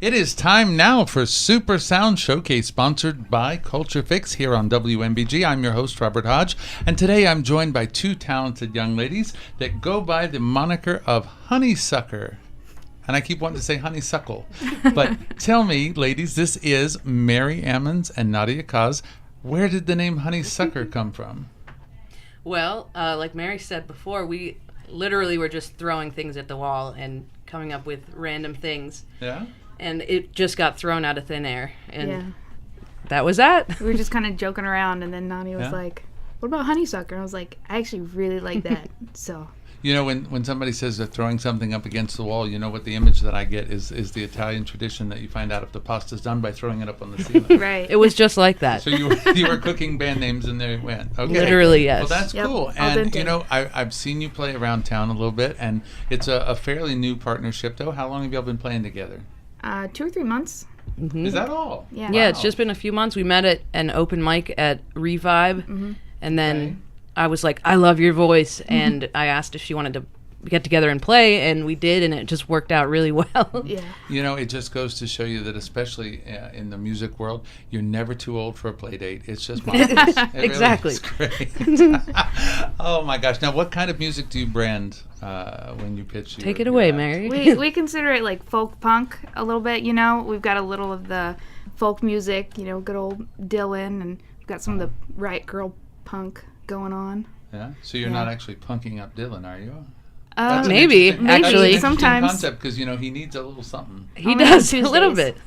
It is time now for Super Sound Showcase, sponsored by Culture Fix here on WMBG. I'm your host, Robert Hodge, and today I'm joined by two talented young ladies that go by the moniker of Honeysucker. And I keep wanting to say honeysuckle. But tell me, ladies, this is Mary Ammons and Nadia Kaz. Where did the name Honeysucker come from? Well, like Mary said before, we literally were just throwing things at the wall and coming up with random things. Yeah? And it just got thrown out of thin air. And that was that. We were just kind of joking around, and then Nadia was like, what about Honeysucker? And I was like, I actually really like that. So... You know, when somebody says they're throwing something up against the wall, you know what the image that I get is the Italian tradition that you find out if the pasta's done by throwing it up on the ceiling. Right. It was just like that. So you were cooking band names and there it went. Okay. Literally, yes. Well, that's cool. And, you know, I've seen you play around town a little bit, and it's a fairly new partnership, though. How long have y'all been playing together? 2 or 3 months. Mm-hmm. Is that all? Yeah. Yeah, it's just been a few months. We met at an open mic at Revive, and then I was like, I love your voice, and I asked if she wanted to get together and play, and we did, and it just worked out really well. Yeah. You know, it just goes to show you that, especially in the music world, you're never too old for a play date. It's just marvelous. Exactly. Really is great. Oh my gosh! Now, what kind of music do you brand when you pitch? Take it away, Mary. We consider it like folk punk a little bit. You know, we've got a little of the folk music. You know, good old Dylan, and we've got some of the Riot Girl punk going on. Yeah. So you're not actually punking up Dylan, are you? Maybe, actually. Sometimes. Concept, because, you know, he needs a little something. He does, a little bit.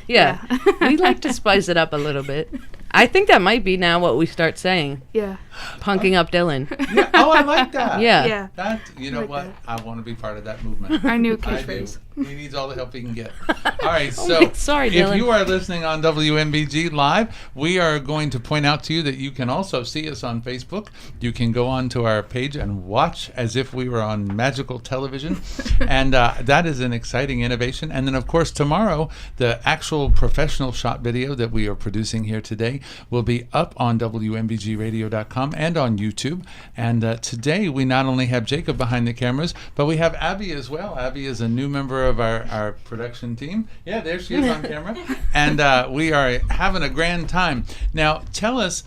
Yeah. We like to spice it up a little bit. I think that might be now what we start saying. Yeah. Punking up Dylan. Yeah. Oh, I like that. Yeah. That, you know what? I want to be part of that movement. Our new I catchphrase. do. He needs all the help he can get. All right, so sorry, if Dylan. you are listening on WMBG Live, we are going to point out to you that you can also see us on Facebook. You can go on to our page and watch as if we were on magical television. And that is an exciting innovation. And then, of course, tomorrow, the actual professional shot video that we are producing here today will be up on WMBGradio.com and on YouTube. And today, we not only have Jacob behind the cameras, but we have Abby as well. Abby is a new member of our production team. Yeah, there she is on camera. And we are having a grand time. Now, tell us,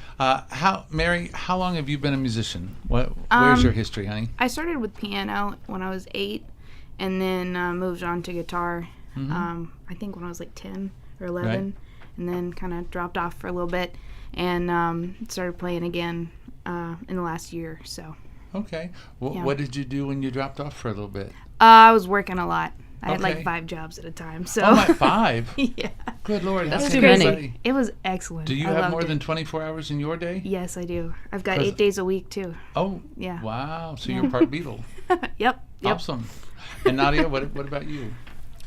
Mary, how long have you been a musician? Where's your history, honey? I started with piano when I was 8, and then moved on to guitar, I think when I was like 10 or 11, right. And then kind of dropped off for a little bit, and started playing again in the last year, so. Okay. What did you do when you dropped off for a little bit? I was working a lot. I had Okay. like 5 jobs at a time. So. Oh, my 5? Yeah. Good Lord. That's how too can many. anybody- It was excellent. Do you I have loved more it. than 24 hours in your day? Yes, I do. I've got 8 days a week too. Oh. Yeah. Wow. So you're part Beatle. Yep. Awesome. And Nadia, what about you?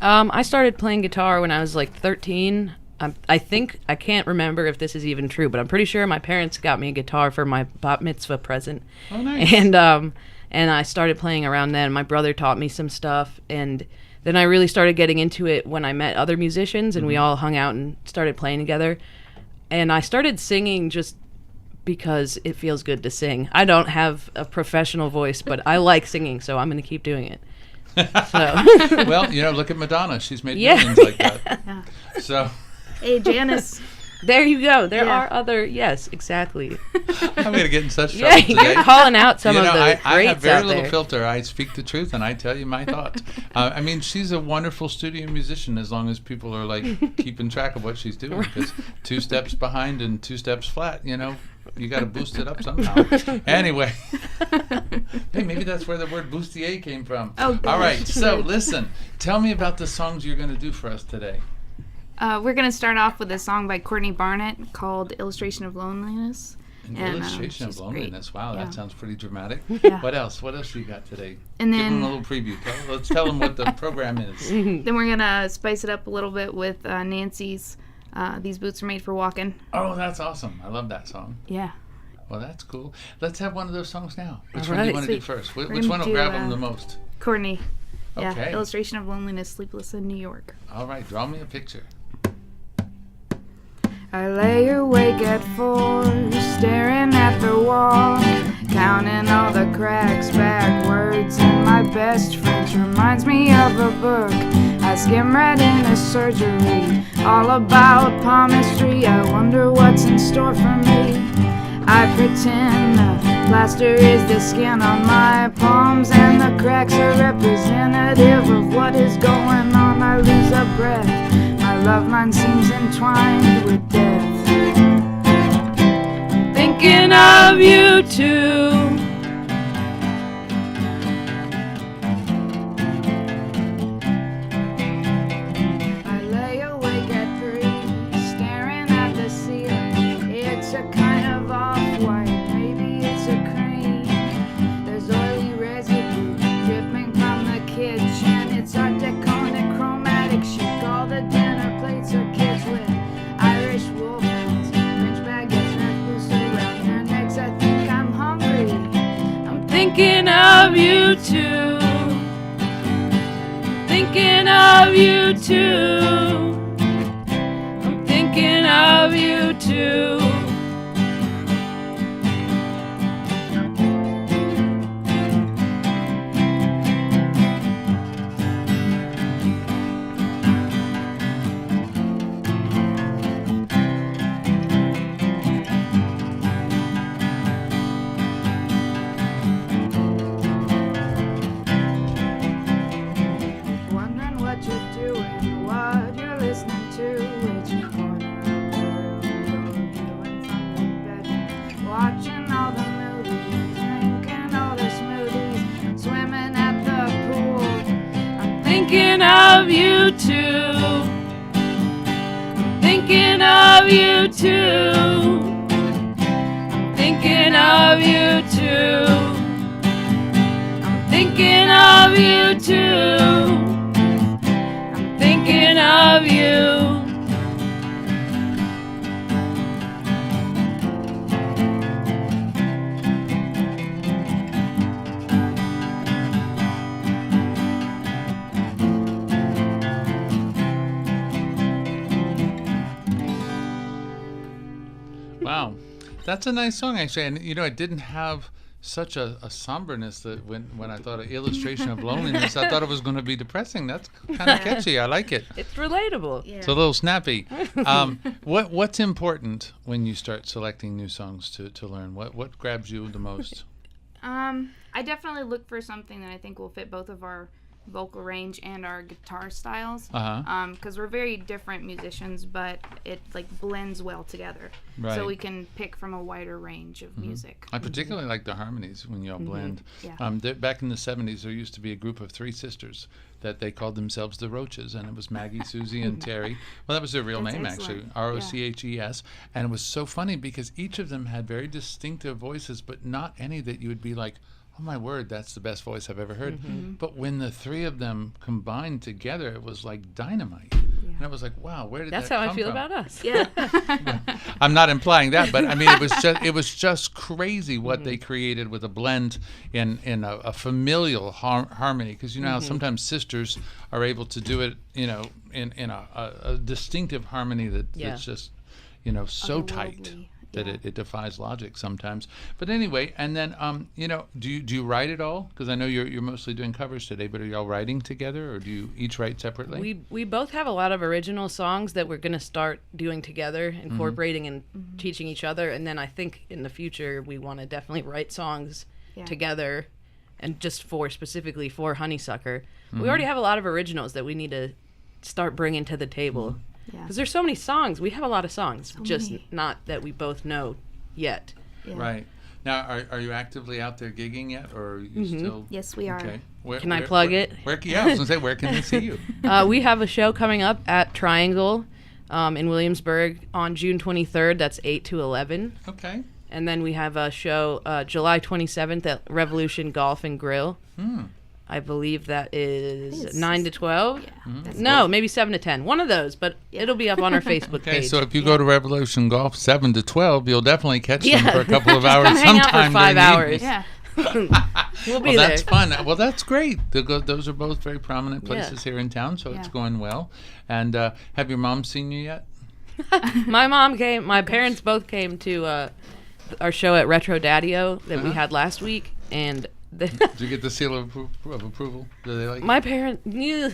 I started playing guitar when I was like 13. I think, I can't remember if this is even true, but I'm pretty sure my parents got me a guitar for my bat mitzvah present. Oh, nice. And I started playing around then. My brother taught me some stuff, and then I really started getting into it when I met other musicians, and we all hung out and started playing together. And I started singing just because it feels good to sing. I don't have a professional voice, but I like singing, so I'm going to keep doing it. So. Well, you know, look at Madonna. She's made millions like that. Yeah. So. Hey, Janice. There you go. There are other, yes, exactly. I'm going to get in such trouble today. You're calling out some of the I greats have very out little there. filter. I speak the truth, and I tell you my thoughts. I mean, she's a wonderful studio musician as long as people are, like, keeping track of what she's doing. Because 2 steps behind and 2 steps flat, you know, you got to boost it up somehow. Anyway. Hey, maybe that's where the word bustier came from. Oh, all right, so listen. Tell me about the songs you're going to do for us today. We're going to start off with a song by Courtney Barnett called Illustration of Loneliness. An And, illustration of she's loneliness. great. Wow, Yeah. that sounds pretty dramatic. Yeah. What else? What else you got today? And Give then- them a little preview. Let's tell them what the program is. Then we're going to spice it up a little bit with Nancy's These Boots Are Made for Walking. Oh, that's awesome. I love that song. Yeah. Well, that's cool. Let's have one of those songs now. Which All one do you right. want to do Sweet. first? We're Which one gonna will do, grab them the most? Courtney. Yeah. Okay. Illustration of Loneliness, Sleepless in New York. All right, draw me a picture. I lay awake at 4, staring at the wall, counting all the cracks backwards, and my best French reminds me of a book I I skim right into surgery, all about palmistry. I wonder what's in store for me. I pretend the plaster is the skin on my palms, and the cracks are representative of what is going on. I lose a breath, my love line seems entwined with death. I'm thinking of you too. I lay awake at 3, staring at the ceiling. It's a kind of off-white, maybe it's a cream. There's oily residue dripping from the kitchen. It's Art Deco and chromatic chic. All the dinner plates are kids with Irish wolfhounds, French baguettes, Nerf boots around their necks. I think I'm hungry. I'm thinking of you too. Thinking of you too. I'm thinking of you too. Wondering what you're doing, what you're listening to, which corner of the room you're viewing from your bedroom. Watching all the movies, drinking all the smoothies, swimming at the pool. I'm thinking of you too. I'm thinking of you too. I'm thinking of you too. I'm thinking of you too. I'm thinking of you. Wow, that's a nice song actually, and you know it didn't have such a somberness that when I thought an illustration of loneliness, I thought it was going to be depressing. That's kind of catchy. I like it. It's relatable. Yeah. It's a little snappy. What's important when you start selecting new songs to learn? What grabs you the most? I definitely look for something that I think will fit both of our vocal range and our guitar styles. Because we're very different musicians, but it like blends well together. Right. So we can pick from a wider range of music. I particularly like the harmonies when you all blend. Yeah. Back in the 70s, there used to be a group of 3 sisters that they called themselves the Roaches, and it was Maggie, Susie, and Terry. Well, that was their real That's name, excellent. actually, Roches. And it was so funny because each of them had very distinctive voices, but not any that you would be like, oh my word, that's the best voice I've ever heard. But when the 3 of them combined together, it was like dynamite. And I was like, wow, where did That's that how I come feel from? about us. Yeah. I'm not implying that, but I mean, it was just crazy what they created with a blend in a familial harmony. Because you know how sometimes sisters are able to do it, you know, in a distinctive harmony that's just, you know, so tight Otherworldly. that Yeah. it defies logic sometimes. But anyway, and then you know, do you write it all? Because I know you're mostly doing covers today, but are y'all writing together, or do you each write separately? We both have a lot of original songs that we're going to start doing together, incorporating and teaching each other. And then I think in the future we want to definitely write songs together, and just specifically for Honeysucker. We already have a lot of originals that we need to start bringing to the table. Yeah. Because there's so many songs. We have a lot of songs, just many. not that we both know yet. Yeah. Right. Now, are you actively out there gigging yet, or are you still? Yes, we are. Okay. Can I plug it? Yeah, I was gonna say, where can they see you? We have a show coming up at Triangle in Williamsburg on June 23rd. That's 8 to 11. Okay. And then we have a show July 27th at Revolution Golf and Grill. I believe that is it's 9 to 12. Yeah. That's No, maybe 7 to 10. One of those, but it'll be up on our Facebook Okay, page. so if you go to Revolution Golf 7 to 12, you'll definitely catch them for a couple of hours Come hang out sometime for 5 during the hours. evening. Yeah. We'll be Well, there. that's fun. Well, that's great. Those are both very prominent places here in town, so it's Yeah. going well. And have your mom seen you yet? My mom came. My parents both came to our show at Retro Daddy-O that we had last week, and Did you get the seal of approval? Do they like My parents, they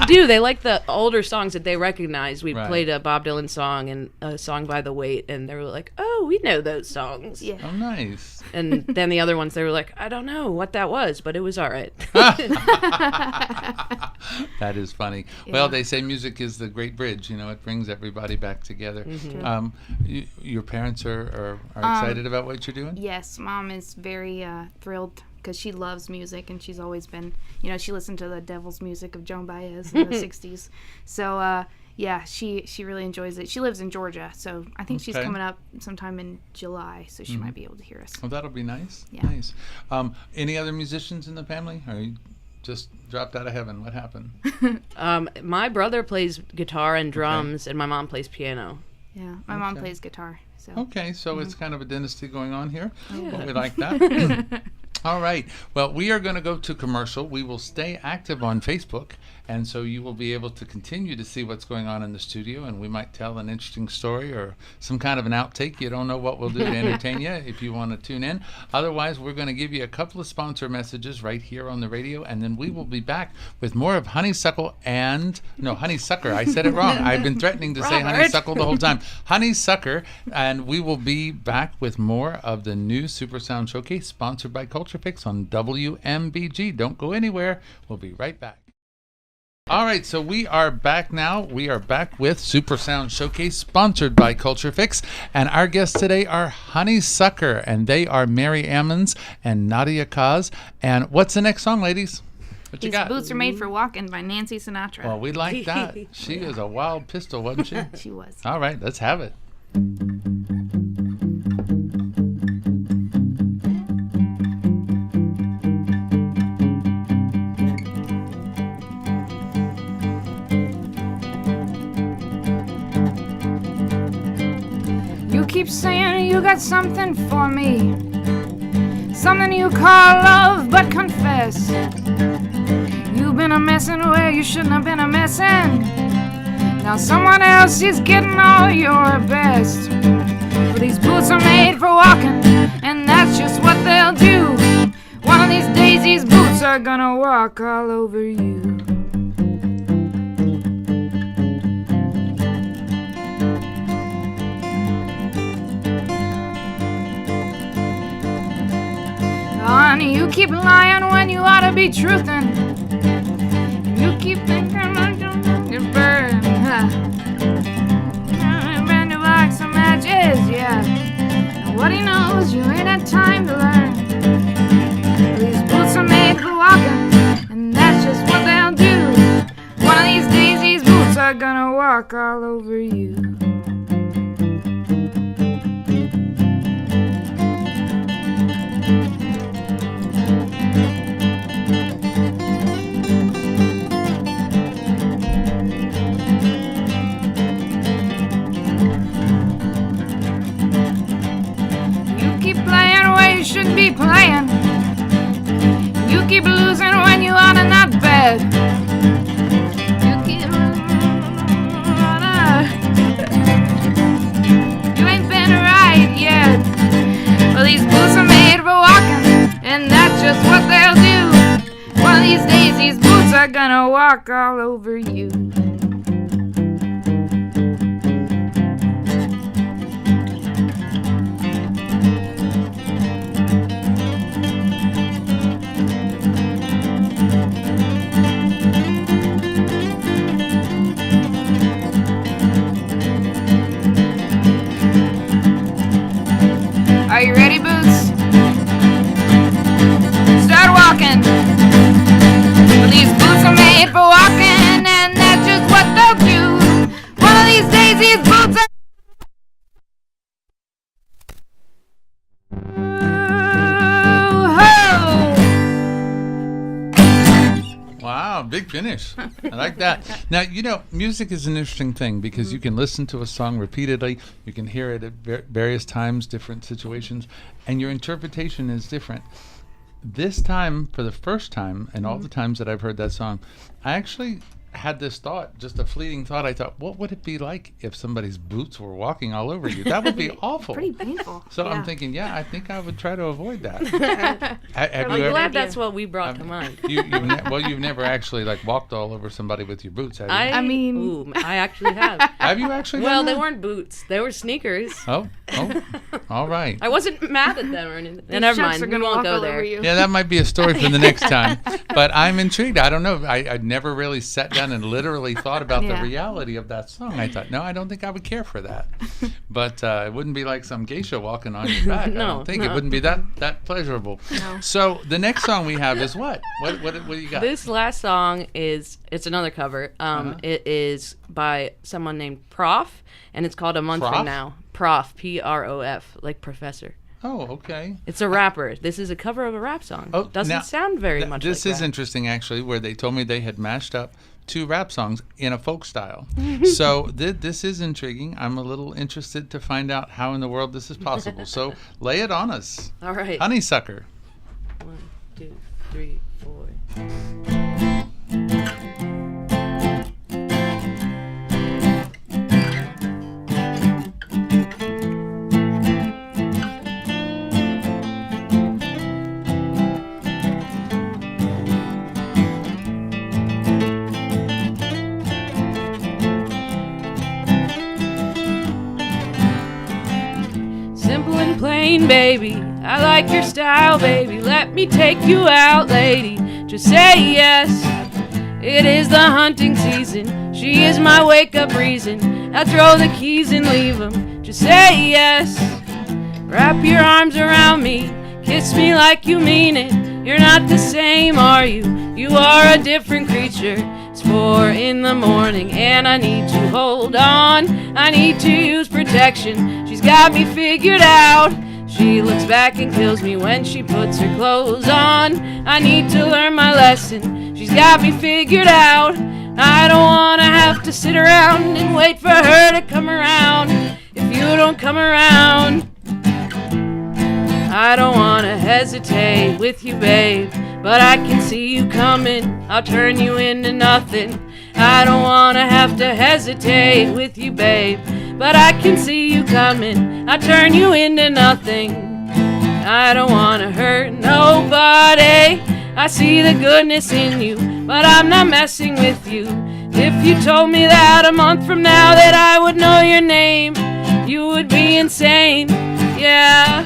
do. They like the older songs that they recognize. We Right. played a Bob Dylan song and a song by The Weight, and they were like, "Oh, we know those songs." Yeah. Oh, nice. And then the other ones, they were like, "I don't know what that was, but it was all right." That is funny. Well, they say music is the great bridge. You know, it brings everybody back together. Your parents are excited about what you're doing? Yes, Mom is very thrilled because she loves music, and she's always been, she listened to the devil's music of Joan Baez in the 60s. So, yeah, she really enjoys it. She lives in Georgia, so I think she's coming up sometime in July, so she might be able to hear us. Well, that'll be nice. Yeah. Nice. Any other musicians in the family? Or you just dropped out of heaven? What happened? My brother plays guitar and drums, and my mom plays piano. Yeah, my mom plays guitar. So. Okay, so it's kind of a dynasty going on here. Well, we like that. All right. Well, we are going to go to commercial. We will stay active on Facebook, and so you will be able to continue to see what's going on in the studio, and we might tell an interesting story or some kind of an outtake. You don't know what we'll do to entertain you if you want to tune in. Otherwise, we're going to give you a couple of sponsor messages right here on the radio, and then we will be back with more of Honeysucker. I said it wrong. I've been threatening to say Honeysuckle the whole time. Honeysucker, and we will be back with more of the new Super Sound Showcase sponsored by Culture Fix on WMBG. Don't go anywhere. We'll be right back. All right, so we are back now. We are back with Super Sound Showcase sponsored by Culture Fix. And our guests today are Honeysucker, and they are Mary Ammons and Nadia Kaz. And what's the next song, ladies? What you These got? Boots Are Made for Walking by Nancy Sinatra. Well, we like that. She is a wild pistol, wasn't she? She was. All right, let's have it. You keep saying you got something for me, something you call love, but confess you've been a messin' where you shouldn't have been a messin'. Now someone else is getting all your best. But these boots are made for walking, and that's just what they'll do. One of these days these boots are gonna walk all over you. Honey, you keep lying when you ought to be truthin'. You keep thinking you're burn. Burn you like some matches, yeah. And what he knows, you ain't had time to learn. These boots are made for walking, and that's just what they'll do. One of these days, these boots are gonna walk all over you. Shouldn't be playing. You keep losing when you oughta not bet. You keep you ain't been right yet. Well, these boots are made for walking, and that's just what they'll do. One of these days, these boots are gonna walk all over you. Are you ready, Boots? Start walking. Well, these boots are made for walking, and that's just what they'll do. One of these days, these boots are... Wow, big finish. I like that. Now, music is an interesting thing because you can listen to a song repeatedly. You can hear it at various times, different situations, and your interpretation is different. This time, for the first time, and all the times that I've heard that song, I actually had this thought, just a fleeting thought. I thought, what would it be like if somebody's boots were walking all over you? That would be awful. Pretty painful. So yeah. I'm thinking, I think I would try to avoid that. I'm you glad that's what we brought to mind. you've never actually like walked all over somebody with your boots, have you? I mean- ooh, I actually have. Have you actually? Well, done they that? weren't boots; they were sneakers. Oh, all right. I wasn't mad at them or anything. These Never sharks mind. are We gonna won't walk go all there. over you. Yeah, that might be a story for the next time. But I'm intrigued. I don't know. I'd never really sat down and literally thought about the Yeah. reality of that song. I thought, no, I don't think I would care for that. But it wouldn't be like some geisha walking on your back. I No, don't think it no. wouldn't be that pleasurable. No. So the next song we have is what? What do you got? This last song it's another cover. It is by someone named Prof, and it's called A Month Prof? From Now. Prof, P-R-O-F, like professor. Oh, okay. It's a rapper. This is a cover of a rap song. Oh, Doesn't now, sound very much This like is rap. interesting, actually, where they told me they had mashed up 2 rap songs in a folk style. So this is intriguing. I'm a little interested to find out how in the world this is possible. So lay it on us. All right. Honeysucker. 1, 2, 3, 4. Simple and plain, baby. I like your style, baby. Let me take you out, lady. Just say yes. It is the hunting season. She is my wake-up reason. I throw the keys and leave 'em. Just say yes. Wrap your arms around me. Kiss me like you mean it. You're not the same, are you? You are a different creature. It's 4 in the morning and I need to hold on. I need to use protection. She's got me figured out. She looks back and kills me when she puts her clothes on. I need to learn my lesson. She's got me figured out. I don't wanna have to sit around and wait for her to come around. If you don't come around, I don't wanna hesitate with you, babe. But I can see you coming, I'll turn you into nothing. I don't wanna have to hesitate with you, babe. But I can see you coming, I'll turn you into nothing. I don't wanna hurt nobody. I see the goodness in you, but I'm not messing with you. If you told me that a month from now that I would know your name, you would be insane, yeah.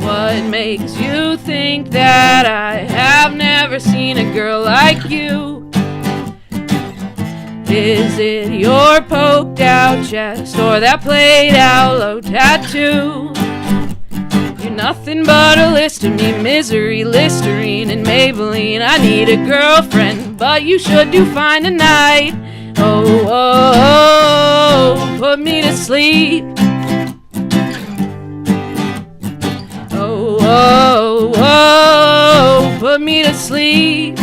What makes you think that I have never seen a girl like you? Is it your poked out chest or that played out low tattoo? You're nothing but a list of me, misery, Listerine and Maybelline. I need a girlfriend, but you sure do fine tonight. Oh, oh, oh, put me to sleep. Oh, oh, oh, put me to sleep.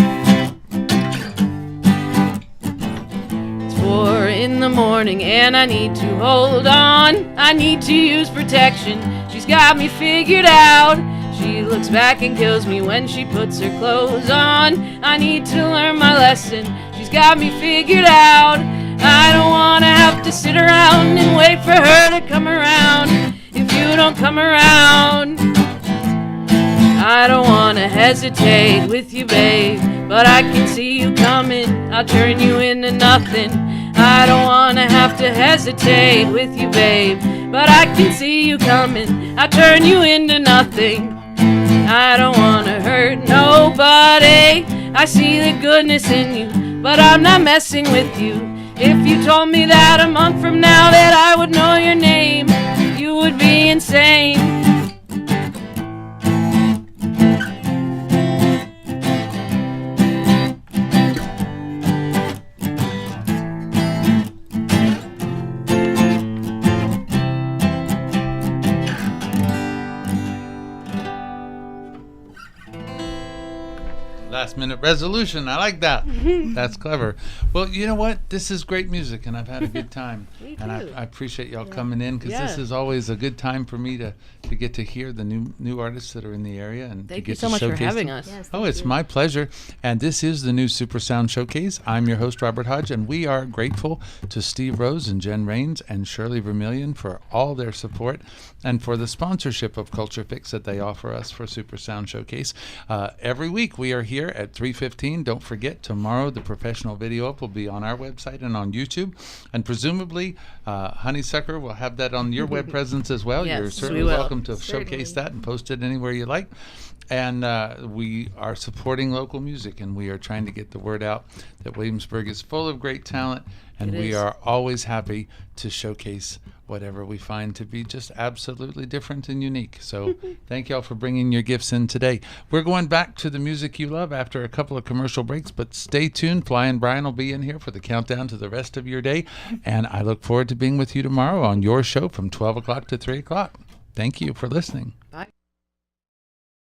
It's 4 in the morning and I need to hold on. I need to use protection. She's got me figured out. She looks back and kills me when she puts her clothes on. I need to learn my lesson. She's got me figured out. I don't wanna have to sit around and wait for her to come around. If you don't come around, I don't wanna hesitate with you, babe. But I can see you coming, I'll turn you into nothing. I don't wanna have to hesitate with you, babe. But I can see you coming, I'll turn you into nothing. I don't wanna hurt nobody. I see the goodness in you, but I'm not messing with you. If you told me that a month from now that I would know your name, you would be insane. last minute resolution. I like that. That's clever. Well, you know what? This is great music, and I've had a good time. Me And too. I appreciate y'all coming in, because Yeah. this is always a good time for me to get to hear the new artists that are in the area and to Thank get you so to much for showcase having them. us. Yes, Oh, thank it's you. my pleasure. And this is the new Super Sound Showcase. I'm your host, Robert Hodge, and we are grateful to Steve Rose and Jen Rains and Shirley Vermillion for all their support and for the sponsorship of Culture Fix that they offer us for Super Sound Showcase. Every week we are here at 3:15. Don't forget, tomorrow the professional video up will be on our website and on YouTube. And presumably, Honeysucker will have that on your web presence as well. Yes, You're we certainly will. welcome to Certainly. showcase that and post it anywhere you like. And we are supporting local music, and we are trying to get the word out that Williamsburg is full of great talent, and It we is. are always happy to showcase whatever we find to be just absolutely different and unique. So thank y'all for bringing your gifts in today. We're going back to the music you love after a couple of commercial breaks, but stay tuned. Fly and Brian will be in here for the countdown to the rest of your day, and I look forward to being with you tomorrow on your show from 12 o'clock to 3 o'clock. Thank you for listening. Bye.